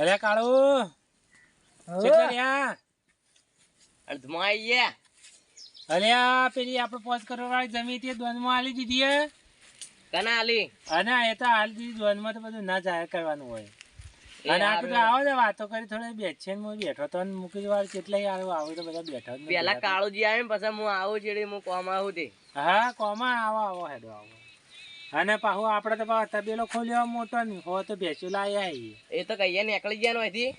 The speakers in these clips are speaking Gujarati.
અરે કાળુ કેટલા રહ્યા અર્ધમાં આવી ગયા. અલ્યા પેલી આપણે 5 કરોડ વાળી જમીન હતી દ્વંદમાં આલી દીધી હે. કના આલી અને એ તો આલી દીધી દ્વંદમાં તો બધું ના જાહેર કરવાનું હોય. અને આ તો આવો ને વાતો કરી થોડી બેઠે હું બેઠો તો મૂકી વાર કેટલાય આવો તો બધા બેઠા જ પેલા કાળુજી આવે ને પછી હું આવું ચેડી હું કોમ આવું તે. હા કોમાં આવો હેડો આવો. અને પાછું આપણે તો પાછો તબેલો ખોલ્યો મોટો ને હો તો ભેંસો લાવી આવી. એ તો કહીએ નીકળી ગયા નહોતી.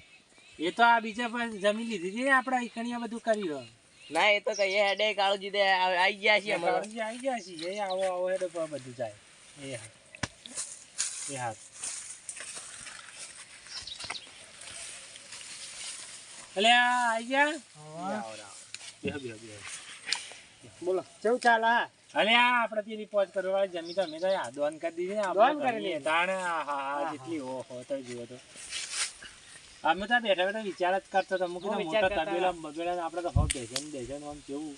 એ તો આ બીજા પાસે જમીન લીધી હતી ને આપણે ઈકણીયા બધું કર્યું. ના એ તો કહીએ હેડે કાળુજી દે આવી ગયા છીએ અમે. કાળુજી આવી ગયા છીએ એ આવો હેડો બધું જાય એ હા એ હા. અલે આવી ગયા બોલો કેવું ચાલે? અલે આપણે પેલી 5 કરોડ વાળી જમીન તો અમે તો દોન કરી દીધી ને આપણે તાણે હા જેટલી ઓહો તો જુઓ તો અમે તો બેઠા બેઠા વિચાર જ કરતો હતો મૂકી મોટા તબેલા બગેડા આપણે તો હો બેસે આમ કેવું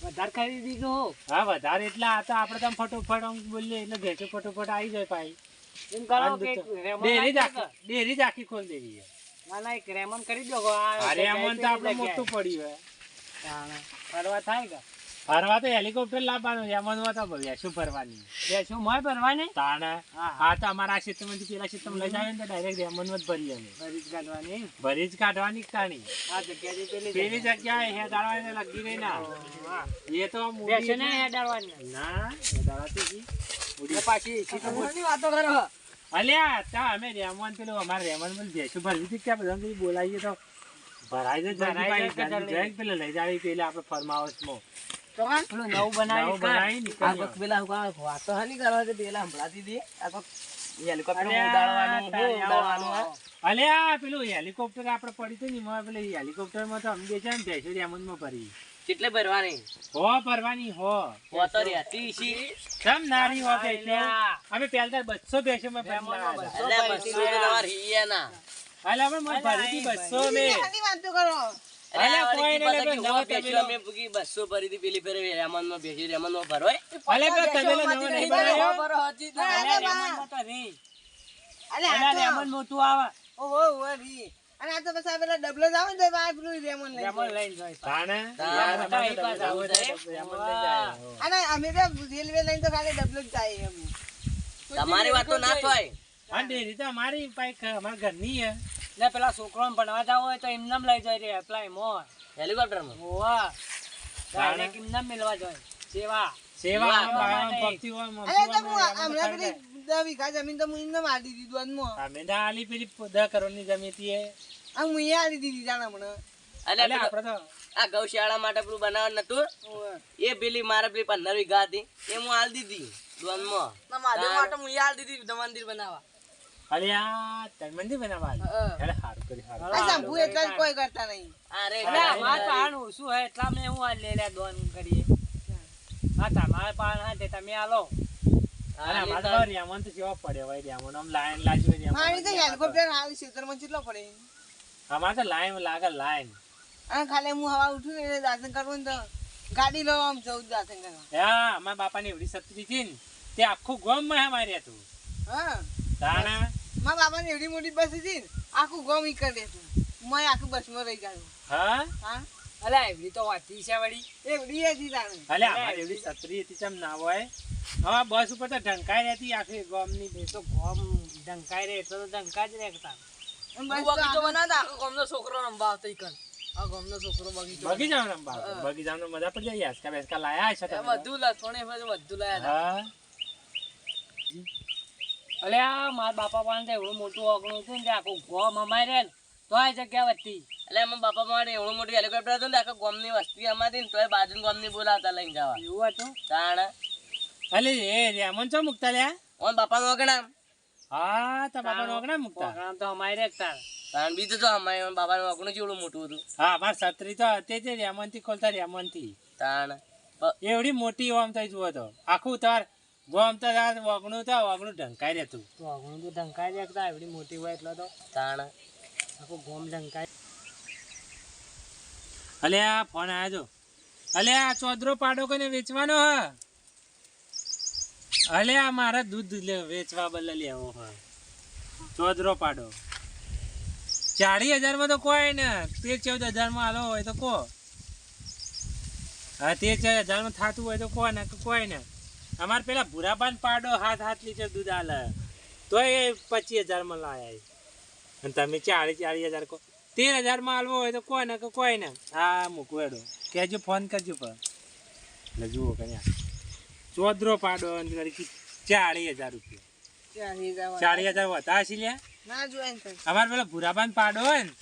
વધારે ખરીદી દીધું. હા વધારે એટલે આ તો આપણે તો ફટોફટ આમ બોલીએ એટલે ભેંસો ફટોફટ આવી જાય પાઈ ડેરી જ આખી ખોલ દેવી. એક રેમન કરી દો. રેમન તો આપણે મોટું પડ્યું ફરવા થાય કે ફરવા તો હેલિકોપ્ટર લાવવાનું રેમનમાં તો બેસું ફરવાની બેસું મોય ભરવાની તાણે. હા તો અમારા ક્ષેત્રમાંથી પેલા ક્ષેત્રમાં લઈ જાય ને તો ડાયરેક્ટ રેમનમાં જ ભરી અમે ભરી જ કાઢવાની કાણી પેલી જગ્યાએ હેડાડવાની લગી રહી ના એ તો ના હેડાડવાતી પાછી વાતો કરો. અલ્યા તા અમે રેમન પેલું અમારે રેમન ભેંસું ભરવી હતી ક્યાં બધા બોલાવીએ તો ભરાઈ જાય પેલા લઈ જાવી પેલા આપણે ફરમાવસમાં નવું બનાવી વાતો હાની કરવા પેલા હમણાંથી દે હેલિકોપ્ટર ઉડાડવાનું. અલ્યા પેલું હેલિકોપ્ટર આપણે પડી હતું ને એમાં પેલી હેલિકોપ્ટર માં તો અમે બેસા ને ભેંસો રેમન માં ભરી કેટલે ભરવાની ભરવાની હો તો રહેતી છી સમ નારી હો ભેંસો અમે પહેલા 200 ભેંસો માં ભરી અલ્યા અમે મત ભરી હતી 200 મે વાતો કરો. તમારી વાત તો ના થાય. ડેરી તો અમારી અમારા ઘરની હે ને પેલા છોકરો ભણવા જાવ હોય તો એમને લઈ જાય રે એપ્લાય મોર હેલિકોપ્ટર માં ડાયરેક્ટ એમને મિલવા જાય સેવા સેવા જમીન તો હું મારી દીધી અમે તો આલી પેલી 10 કરોડ ની જમીન હતી હું આલી દીધી જાણે મને. આપણે તો આ ગૌશાળા માટે પેલું બનાવવાનું નતું એ પેલી મારે પેલી 15 વીઘા હતી એ હું આલ દીધી દોનમાં. મહાદેવ માટે હું આલી દીધી મંદિર બનાવવા. અલ્યા તન મંદિર બનાવવા અરે હારું કરી હારું આ શંભુ એટલા કોઈ કરતા નહીં. અરે માર પાણ ઓછું હે એટલા મે હું આ લે દોન કરીએ. હા તમારે પાણ હા તે તમે આલો. અરે અમાર રેમન તો કેવા પડે હોય રેમન આમ લાઈન લાગી હોય રેમન મારી તો હેલિકોપ્ટર હાલ ક્ષેત્રમાં કેટલો પડે. અમાર તો લાઈન લાગે લાઈન અને ખાલી હું હવા ઉઠું ને એટલે દર્શન કરવું ને તો ગાડી લો આમ જવું દર્શન કરવા. હા અમારા બાપાની એવડી શક્તિ હતી ને તે આખું ગામ માં અમારે હતું. હા તાણા મારા બાપાની એવડી મોટી બસ હતી ને આખું ગામ ઈ કરી દેતું. મેં આખું બસમાં રહી ગયું. હા હા અલા એવડી તો વાતી છે વળી એવડી હતી તાણે. અલે અમારે એવડી છત્રી હતી ચમ ના હોય. હા બસ ઉપર તો ઢંકાઈ રહેતી આખી ગામની એ તો ગોમ ઢંકાઈ રે એટલે તો ઢંકા જ રહેતા. બગીચો બનાવતા આખો ગામનો છોકરો રમવા આવતો ઈકન આ ગામનો છોકરો બગીચામાં રમવા બગીચામાં મજા પડી જાય યાસકા બેસકા લાયા છે તમે બધું લસણે બધું લાયા. હા અલે આ મારા બાપા પાસે એવડું મોટું ઓગણું હતું ને આખું ગોમ અમારે રે તો આ જગ્યા વધતી. એટલે એમાં બાપા માટે એવડું મોટું હેલિકોપ્ટર હતું ને આખા ગામની વસ્તી અમારી ને તોય બાજુ ગામની બોલાવતા લઈને જવા એવું હતું તાણ. અલે એ રેમન ચો મુકતા લ્યા ઓન બાપા નો ગણા હા તો બાપા નોકડા મુકતા ઓગણા તો અમારે રે તાર તાણ બીજું તો અમારે બાપા નું અગણું જેવડું મોટું હતું. હા અમાર છત્રી તો તે રેમન થી ખોલતા રેમન થી તાણ એવડી મોટી ઓમ થઈ જુઓ તો આખું તાર ગોમ તો ઓગણું ઢંકાઈ રહેતું. તો ઓગણું તો ઢંકાઈ રહેતા એવડી મોટી હોય એટલે તો તાણ આખું ગોમ ઢંકાઈ. અલે આ ફોન આવ્યો જો. અલે આ ચોદરો પાડો કોને વેચવાનો હ? અલે આ મારા દૂધ વેચવા બદલે લેવો હ ચોદરો પાડો. 40,000 માં તો કોઈ ને 13-14,000 માં હાલો હોય તો કો. હા 13-14,000 માં થતું હોય તો કો ને કોઈ ને. અમારે પેલા ભૂરાબાન પાડો 7 લીટર દૂધ આલે તો એ 25,000 માં લાયા. અને તમે 40,000 કો 13,000 માં હાલવો હોય તો કોઈ ને કોઈ ને. હા મૂકવો એડો કેજો ફોન કરજો પણ. એટલે જુઓ કન્યા ચોદરો પાડો 40,000 રૂપિયા. 40,000 વધા છે લ્યા. ના જોવાય ને તને. અમારે પેલા ભૂરાબાન પાડો હોય ને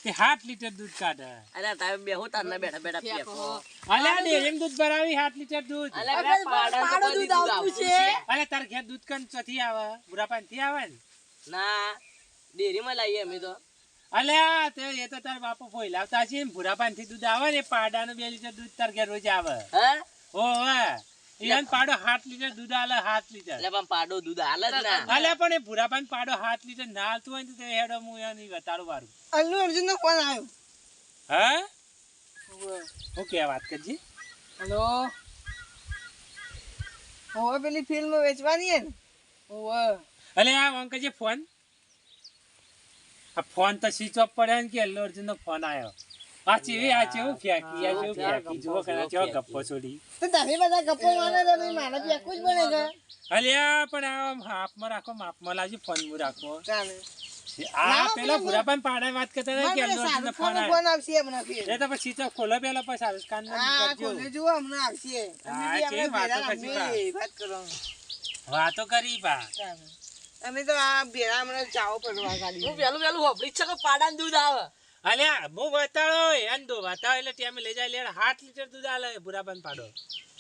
તે 7 લીટર દૂધ કાઢે. અરે તમે બેહો તાર ના બેઠા બેઠા પેકો. અલ્યા ડેરીમાં દૂધ ભરાવી 7 લીટર દૂધ. અલે પાડો દૂધ આવતું છે. અરે તાર ઘેર દૂધ કન ચોથી આવે ભૂરાબાન થી આવે ને. ના ડેરીમાં લાવીએ અમે તો. અલ્યા તે એ તો તાર બાપુ ફોઈલાવતા છે ને ભૂરાબાન થી દૂધ આવે ને પાડાનું 2 લીટર દૂધ તાર ઘેર રોજ આવે. હે ઓહે ઈવન પાડો 7 લીટર દૂધ આલે 7 લીટર. એટલે પણ પાડો દૂધ આલે જ ના. અલ્યા પણ એ ભૂરાબાન પાડો 7 લીટર ના હાલતું હોય ને તો તે હેડો હું એની વતાડું વારું. અલ્લુ અર્જુન નો ફોન આવ્યો. હા ઓકે વાત કરજી. હેલો હવે પેલી ફિલ્મ વેચવાની હે ને. ઓવે અલે આ અંકલ ફોન આ ફોન તો સ્વિચ ઓફ પડે ને કે અલ્લુ અર્જુન નો ફોન આવ્યો. આ ચેવું ફેંકી જુઓ કના ચેવો ગપ્પો છોડી. તો તમે બધા ગપ્પો માને તો નહીં મારે પેકું જ બને છે. અલ્યા પણ આ હાફમાં રાખો માપમાં લાવજો ફોન મુ રાખો. ચાલે આ પેલા ભૂરાબાન પાડા વાત કરતા હતા કે અલ્લુ અર્જુન નો ફોન આવ્યો. ફોન આવશે હમણાં ફિર. એ તો પછી સ્વિચ ઓફ ખોલો પેલા પછી સારું કાન હા ખોલે જુઓ હમણાં આવશે. હા, કેવી વાતો કરશી બા. વાત કરો વાતો કરી બા. ચાલે. અમે તો આ ભેળા હમણાં ચાવો પડવા ગાડી. હું પેલું હોબળી છે કે પાડાનું દૂધ આવે. અલ્યા હું વતાડો એંદો વતાડો એટલે ત્યાં લઈ જાય લેડ 7 લીટર દૂધ આલે ભૂરાબાન પાડો.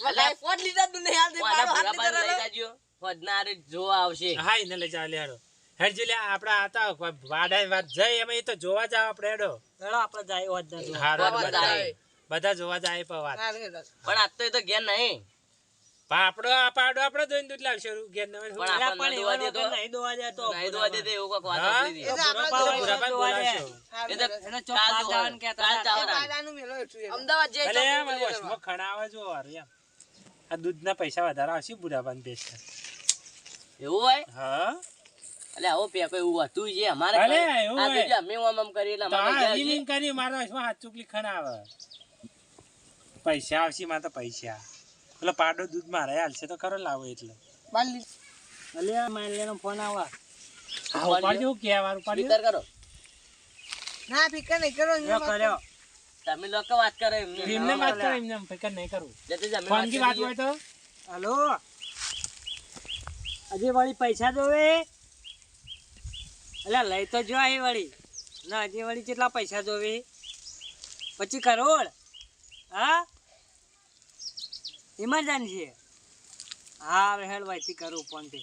એટલે 5 લીટર દૂધ નહીં આલતી પાડો 7 લીટર લઈ જાજો. ફોજનારે જોવા આવશે. હા એને લઈ જાય લેડો હેડજો લે આપડા હતા વાડા વાત જાય એમાં એ તો જોવા જાવ આપણે હેડો. હેડો આપણે જાય હોત ના જોવા. હારો જોવા જાય. બધા જોવા જાય પર વાત. પણ આજ તો એ તો ઘેર નહીં. પાપડો આ પાડો આપણે દોઈને દૂધ લાવશે ઘેર નવે. પણ અલા, આપણને પણ દોવા દે તો એવા નહીં દોવા જાય તો નહીં દોવા દે તો એવું કોક વાત હા? આપણી એ તો આપણે ભૂરાબાન બોલાવશો. એ તો એને ચોક કાલ પાસ જવાનું કહેતા કાલ હતા. જવાનું. પાડાનું મેલો એટલું અમદાવાદ જઈ અલે તો મારા વશમાં ખણાવે જો હારું એમ. આ દૂધના પૈસા વધારે આવશે ભૂરાબાન બેચતા. એવું હોય હા એટલે આવો પેકો એવું હતું છે અમારે અલે, કઈ- એવું આ હોય. બીજા અમે આમ કરી એટલે તો અમારે આ ઘેર રીલિંગ કરી મારા વશમાં હાથ ચૂકલી ખણાવે. પૈસા આવશે માં તો પૈસા. એટલે પાડો દૂધ મારે હાલશે તો ખરો લાવો એટલે. બાલી અલ્યા માલ્યાનો ફોન આવા. હા ઉપાડજો કેવાનું ઉપાડજો. વિચાર કરો ના ફિકર નહીં કરો યો કર્યો. તમે લોકો વાત કરો એમને એમને વાત કરો એમને ફિકર નહીં કરું. જતી જ અમે ફોન કી વાત કરીએ. હોય તો હલો અજય વાળી પૈસા દોવે. અલ્યા લઈ તો જો અહીં વળી ના અજય વાળી કેટલા પૈસા દોવે 25 કરોડ. હા ઇમરજન્સી. હા હવે હેડ વાયથી કરું ફોન પે.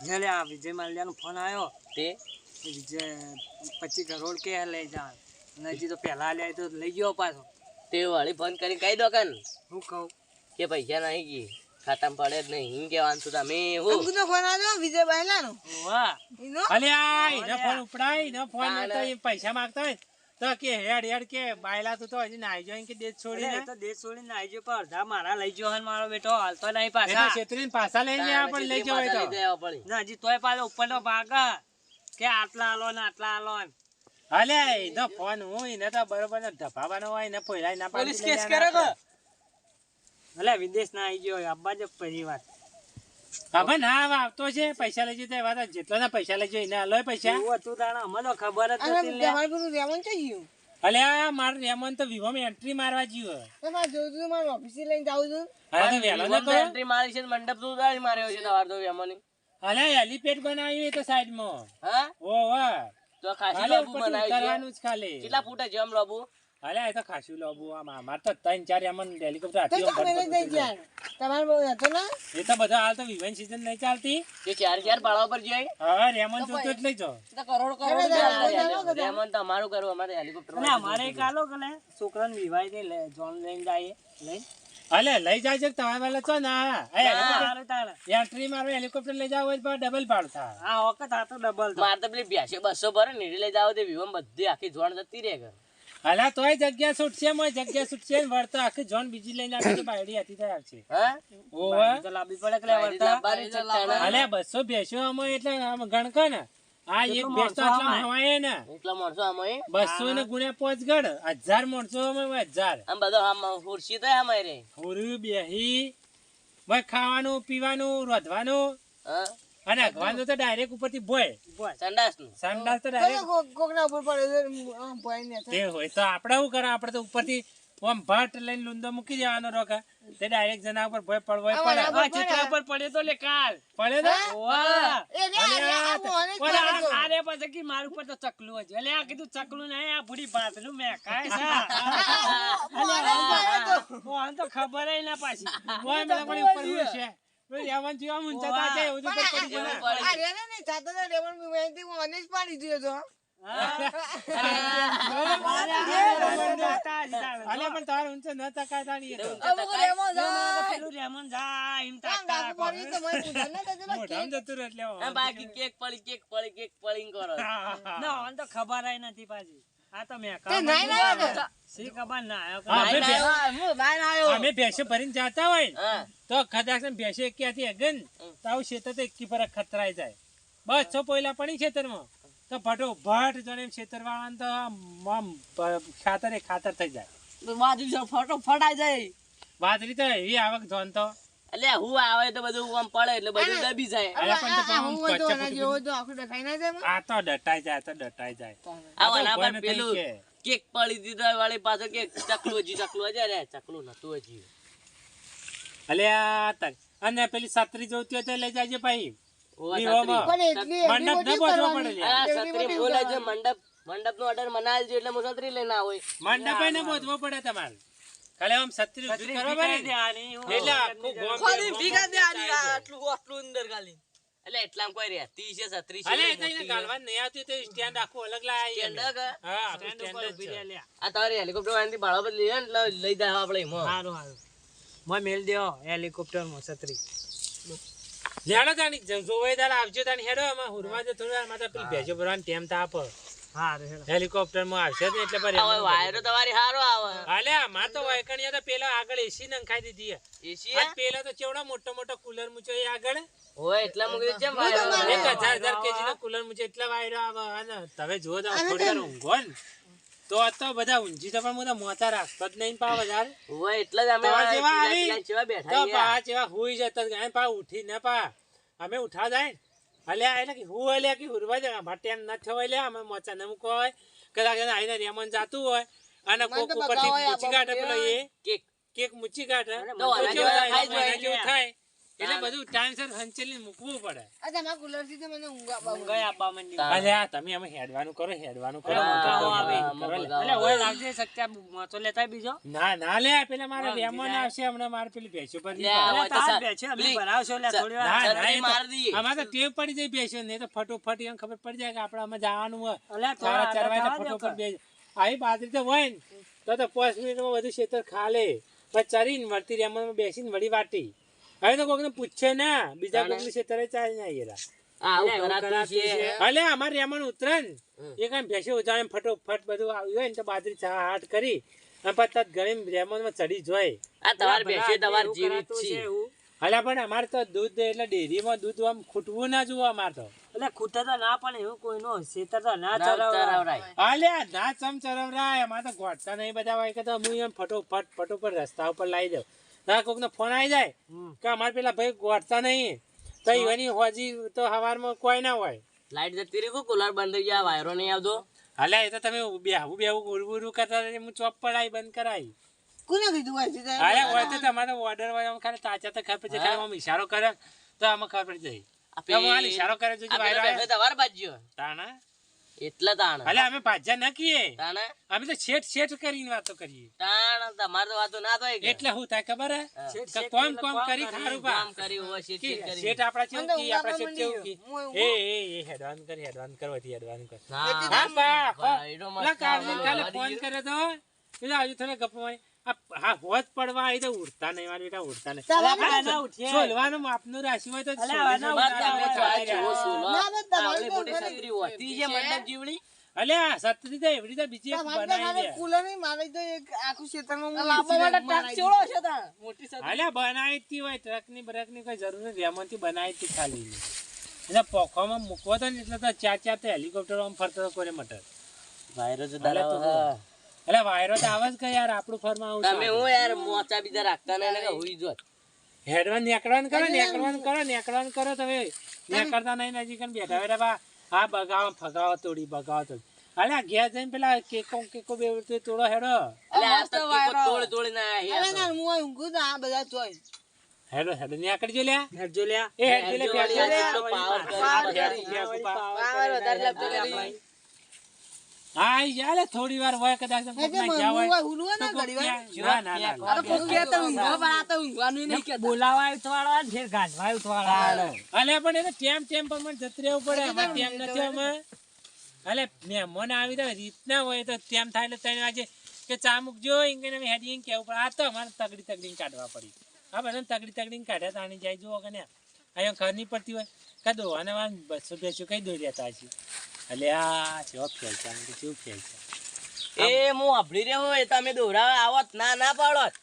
જલે આ વિજય માલ્યાનો ફોન આવ્યો. તે વિજય 25 કરોડ કે લઈ જા. નજી તો પહેલા લે તો લઈ ગયો પાછો. તે વાળી ફોન કરી કહી દો કન હું કહું કે પૈસા નહીં કી ખાતામાં પડે જ નહીં એમ કહેવાનું તો તમે હું અંકુનો ફોન આવ્યો વિજય બાયલાનો વાહ એનો અલ્યા એનો ફોન ઉપડાય એનો ફોન તો એ પૈસા માંગતા હોય તો કે હેડ હેડ કે બાયલા તું તો હજી નાઈ જાય કે દેશ છોડીને. અરે એ તો દેશ છોડીને આવી ગયો પણ અડધા મારા લઈ ગયો હન મારો બેટો હાલતો નહીં એ તો પાછા. છેતરીને પાછા લઈને જવા પણ લઈ જવાય તો. લઈ જવા પડે. ના હજી તોય પાછો ઉપરનો ભાગ કે આટલા આલો ને આટલા આલો એમ. અલ્યા એનો ફોન હું એને તો બરોબર ને ધપાવાનો હોય ને પોઈલાય ના પાડી પોલીસ લઈ કેસ જવાના કરે આપણે. અલે વિદેશ ના આવી ગયો અબ્બા જ પહેલી વાત. હવે ના હવે આવતો છે પૈસા લઈ જતા એવા તો જેટલાના પૈસા લઈ જાય એને હાલો પૈસા. એવું હતું તાણે અમને તો ખબર જ અને નથી લે. તમારે પેલું રેવન થઈ ગયું અલ્યા મારે રેમન તો વિવોમાં એન્ટ્રી મારવા જ્યો. તમારે જોઉં છું મારે ઓફિસે લઈને જાઉં છું અરે તો વહેલો ન કરો. એન્ટ્રી મારી છે ને મંડપ તો ઉડાડી માર્યો છે તમારે તો એમાંની. અલ્યા હેલીપેડ બનાવ્યું એ તો સાઈડમાં. હા ઓહો તો ખાસી હાલે લોબુ ઉપરથી બનાવ્યું છે. ઉતારવાનું જ ખાલી. કેટલા ફૂટે જમ લોબુ અલ્યા એ તો ખાસું લોબુ આમાં અમારે તો 3-4 એમન હેલિકોપ્ટર તો હાથી તમે લઈ જઈ ગયા તમારે બહુ હતો ને એ તો બધા હાલ તો વિવન સીઝન નહીં ચાલતી. જે ચાર ચાર ભાડા પર જાય હવે રેમન જોતો એટલે જ જો. તો કરોડ હવે કરોડ તો રેમન તો અમારું કરવું અમારે હેલિકોપ્ટર અને અમારે એક આલો કે લે છોકરાને વિવાહ દે લે જોન લઈને જાય લઈ. અલે લઈ જાય છે તમારે વાલા છો ના તારે તારે એન્ટ્રી મારો હેલિકોપ્ટર લઈ જાવ હોય તો ડબલ ભાડું થાય. આ વખત આ તો ડબલ મારે તો પેલી 200 ભરે ને લઈ જાવ તે વિવમ બધી આખી જોણ જતી રહે ઘર અલા તોય જગ્યા છૂટશે મોય જગ્યા છૂટશે ને વળતો આખી જોન બીજી લઈને આવશે તો બાયડી હાથી થાય આવશે હા ઓવે તો લાંબી પડે કે લે વળતા. લાંબાની છે તાણે. અલે 200 ભેંસો આમાં એટલે આમ ગણકો ને આ એક ભેંસ તો આટલા હવાય ને એટલા માણસો આમાં 200 ને ગુણ્યા 5 ગણ 1000 માણસો આમાં 1000 આમ બધો આમ ખુરશી તો આમાં રે હોરું બેહી ભાઈ ખાવાનું પીવાનું રોધવાનું હા અને અગવાનું તો ડાયરેક્ટ ઉપરથી ભોય સંડાસ નું સંડાસ તો ડાયરેક્ટ કોકના ઉપર પડે આમ ભાઈ ને તે હોય તો આપણે શું કરે આપણે તો ઉપરથી આમ ભટ લઈને લુંદો મૂકી દેવાનો રોકા તે ડાયરેક્ટ જના ઉપર ભોય પડવો પડે આ ચિત્રા પર પડ્યો તો લે કાલ. પડે ને ઓવા. એ રે આ મોને અરે પછી કે મારું ઉપર તો ચકલું જ. એટલે આ કીધું ચકલું નહીં આ ભૂરી ભાતનું મેં ખાય છે. આમ તો ખબર ય ના પાછી. ભોય મેલા પડી ઉપર ઉડે છે રોજ યાવન જીવા મુંચા તા જાય એવું તો પડી જાય આ રે ને જાતો તો રેવણ મી વેંતી મોને જ પાડી દીધો તો અલે પણ તાર ઊંચો ન તકાય તાણી એ તો પેલું રેમન જાય એમ તાકતા ગાગુ પડી તો મને પૂછો ને તો મોઢામાં જતું રહે એટલે આ બાકી કેક પડી કરો ના આમ તો ખબર ય નથી પાછી. આ તો મેં તે નાઈ ના સી ખબર ના આવ્યો. હા, બે ભે- હું નાઈ આવ્યો અમે ભેંસો ભરીને જાતા હોય ને હા તો કદાચ ને ભેંસો ક્યાંથી અગન તો આવું ખેતર તો એકી પર ખતરાઈ જાય બસ છો પોયલા પડી ખેતરમાં તો ભટો ભટ જણે ખેતર વાળાને તો આમ ખાતર થઈ જાય ફોટો ફટાઈ જાય વાદળી તો એવી આવક જોન તો એટલે હું આવે તો બધું આમ પડે એટલે બધું દબી જાય અલા પણ તો આમ હું તો કચ્ચા એના પકડી- જેવો તો આખું દેખાઈ ના જાય આ તો ડટાઈ જાય આ તો ડટાઈ જાય આવા ના ભય પર નથી પેલું કે. કેક પડી દીધો વાળી પાછો કે ચકલું હજી રે ચકલું નતું હજી અલ્યા તક અને પેલી છત્રી જોઈતી હોય તો લઈ જાજે ભાઈ ઓવા દીવામાં. પણ એટલી મંડપ ન પહોંચવો પડે લ્યા. આ છત્રી બોલે છે મંડપ નો ઓર્ડર મનાલજો એટલે હું છત્રી લઈને આવું મંડપ ને પહોંચવો પડે તમારે ખાલી આમ છત્રી ઊભી કરવા પડે ને. એટલે આખું ગોમ એટલે એટલામાં કોઈ રહેતી છે છત્રી છે અલે એ તો મોટી એને છે. ગાળવાનું નહીં આવતું, એ તો સ્ટેન્ડ આખું અલગ લાયા સ્ટેન્ડ એને. કે? હા, આખું સ્ટેન્ડ જ છે. આ તમારી હેલિકોપ્ટર વાળાથી ભાડો બદલી લે ને એટલે લઈ જાય આપણે એમાં. સારું સારું મોય મેલ દેવો હેલિકોપ્ટરમાં છત્રી. લેડો તાણી જોવાય તારે આવજો તાણી હેડો આમાં હુરવા જો થોડું વાર માથે પેલી ભેંસો ભરવાનો ટેમ તાપ સારું હેડો. હેલિકોપ્ટર માં આવશે ને એટલે પર આ હવે વાયરો તમારી હારો આવે હાલે અમાર તો વાયકણિયા તો પેલા આગળ એસી નંખાઈ દીધી હે. એસી આજ પેલા તો ચેવડા મોટો કુલર મૂચો એ આગળ હોય એટલા મૂકી કેમ વાયરો આવે? 1000 કેજી નો કુલર મૂચો એટલા વાયરો આવે અને તમે જો તો થોડી વાર ઊંઘો ને તો બધા ઊંઘી તો પણ હું તો મોતા રાખતો જ નહીં પાવ યાર હોય એટલે જ અમે તો આ જેવા પીલા આવી, પીલા જેવા તો બેઠા પા જેવા હુઈ જતા ગાય પા ઉઠી ને પા અમે ઉઠા જાય ને અલ્યા એટલે કે હું અલ્યા કે હુરવા જાય માટે એમ ન થવાય લે અમે મોચા ન મૂકો હોય કદાચ એને આઈને રેમન જાતું હોય અને કોક ઉપરથી મૂચી કાઢે પેલો એ કેક મૂચી કાઢે તો તો આના જેવું જેવા થાય, ખાઈ જેવું જાય. થાય એટલે બધું ટાઈમસર હંચેલી મૂકવું પડે. અચ્છા મારા કુલર થી તો મને ઊંઘ આવે. ગયા આપવા માંડી. અલ્યા તમે અમે હેડવાનું કરો હેડવાનું કરો હા, મોટા તો હા, હેડવાનું હા, કરો લે. હા. એટલે હોય લાવજે સચ્ચા મોચો લેતા બીજો. ના લે પેલા મારા રેમન આવશે હમણાં મારે પેલી ભેંસો પર લે, આ હોય તો તાર સા- બેઠે અમે પેલી ભરાવશો લે થોડી વાર. ના, છત્રી એ તો- માર દઈએ. આમાં તો ટેવ પડી જાય ભેંસો ને, એ તો ફટોફટ એમ ખબર પડી જાય કે આપણે આમાં જવાનું હોય અલ્યા ચારા થોડા ચરવાય તો આડા થવા ફટોફટ દો બે આવી બાજરી તો હોય ને તો 5 મિનિટમાં બધું ખેતર ખાલે પછી ચરીને વળતી રેમનમાં બેસીને વળી વાટી હવે તો કોકને પૂછે ના બીજા કોકનું ખેતરે ચાલી ના યાર આ આવું કરાતું છે. અલે અમાર રેમન ઉતરે ને એ કાંઈ ભેંસો ઉજાડે ફટોફટ બધું આવ્યું હોય ને તો બાજરી ચા હાટ કરી અને પછી તરત ગળીને રેમનમાં ચડી જોય. આ તમારી બેસે તમારી એવું જેવી જ કરાતું છે. છે એવું. અલ્યા પણ અમારે તો દૂધ એટલે ડેરીમાં દૂધ આમ ખૂટવું ના જોવું અમારે તો એટલે ખૂટા તો ના પણ એવું કોઈનો શેતર તો ના ના ચરાવરાય. ચરાવરાય. અલ્યા ના ચમ ચરવરાય અમારે તો ગોઠતા નહીં બધા હોય કે તો હું એમ ફટોફટ રસ્તા ઉપર લાવી દઉં ના કોકનો ફોન આવી જાય હમ. કે અમારે પેલા ભાઈ ગોઠતા નહીં તો એની હોજી તો સવારમાં કોઈ ના હોય. લાઈટ જતી રહી કુલર બંધ થઈ ગયા વાયરો નહીં આવતો અલ્યા એ તો તમે બેહું ઉડવું કરતા હતા, હું ચોપ પડાઈ બંધ કરાવી. કોને કીધું હોય છે તે? અલ્યા હોય તો તમારે ઓર્ડર હોય આમ ખાલી તાચા તો ખબર પડી જાય, ખાલી આમ ઈશારો કરે તો આમાં ખબર પડી જાય. આ તો આમ હાલ ઈશારો કરે જોજો આ પેલો વાયરો બેઠો આવે. તમારે બાજ્યો તાણા એટલે તાણ અલ્યા અમે ભાજ્યા ન કીએ, તાણે અમે તો શેઠ કરીને વાતો કરીએ. તાણ તમારે તો વાતો ના થાય કે એટલે શું થાય ખબર હે શેઠ કે શેઠ કોમ એટલે કોમ કોમ કરી કરી, ખારું પા કામ કર્યું હોય શીટ શીટ કરી શેઠ આપડા ચેવું મને કી આપડા શેઠ ચેવું કી હું એ હેડવાન કર વધી હેડવાન કર. હા હા બા વાયરો મસ્ત પેલા કાળજી આવે, કાલે વાળી ફોન ગયો. કર્યો તો પેલા હજુ થોડા ગપ્પો મારી હા હોજ પડવા આવી તો ઉડતા નહીં મારા બેટા ઉડતા નહીં. અલ્યા ના ઉઠીએ. સોલવાનું માપનું રાશિ હોય તો અલ્યા, સોલી ના સોલી બસ ઉઠતા તમે ચાલે. જો આ જેવો સોલો, ના, બસ તમારી આવડી મોટી તો છત્રી હોતી છે મંડપ જીવડી અલ્યા સત્રી તો એવડી તો બીજી એક બનાવી દે. કુલર નહીં મારે તો એક આખું ક્ષેત્રમાં હું લાવવા માટે મારાઈ ટ્રક ચેવડો છે તાણ મોટી સદ અલ્યા બનાવી જ તી હોય ટ્રકની બ્રેકની કોઈ જરૂર નથી રેમનથી બનાવી જ તી ખાલી એને પોખવામાં મૂકવો તો ને એટલે તો ચાર તો હેલિકોપ્ટર આમ ફરતો તો કોને મટર વાયરો જો અલ્યા તો દાડા એટલે વાયરો તો આવે જ કે યાર આપણું ફરમાં આવું તમે હું યાર મોચા બીજા રાખતા ને કે હુઈ જો હેડવાન નેકળવાનું કરો તમે નેકળતા નહીં નજીક ને બેઠા બેઠા બા આ બગાવો ફગાવો તોડી બગાવો તોડી અલ્યા ઘેર જઈને પેલા કેકો બે તોડો હેડો એટલે આ તો તોડ તોડીને આયા અરે ના હું ઊંઘું તો આ બધા ચોય હેડો નેકળજો લ્યા હેડજો લ્યા એ હેડજો લે યાર જેટલો પાવર વધારે લાગતો કરી હા યાર થોડી વાર હોય કદાચ કોક ના જ્યાં હોય હુલવા ના ઘડી વાર ના બોલાવા ઉતવાળા ફેર ગાંઠવા ઉતવાળા અલે પણ એને ટેમ પર મને જત રહેવું પડે અમારે ટેમ નથી અમે અલે મહેમાન આવી તો રીતના હોય તો ટેમ થાય એટલે 3 વાગે કે ચા મૂકજો ઇંગને હેડી કેવું પડે આ તો અમારે તગડી કાઢવા પડી હા બધાને તગડી કાઢ્યા તાણી જાય જુઓ કે ને અહીંયા ખર નહીં પડતી હોય કદો અને 200 કઈ દોઈ રહેતા છે અલે આ ચેવો ફેલ છે આમ કેવું ફેલ છે એ હું અભળી રહ્યો હોય તમે દોરાવા આવત ના પાડોત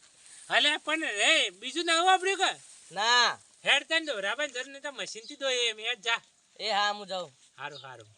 અલે પણ રે બીજું ના વાપર્યું કે ના હેડ તને દોરાબન જર ને તો મશીન થી દોય એમ જા એ હા હું જાઉં હારું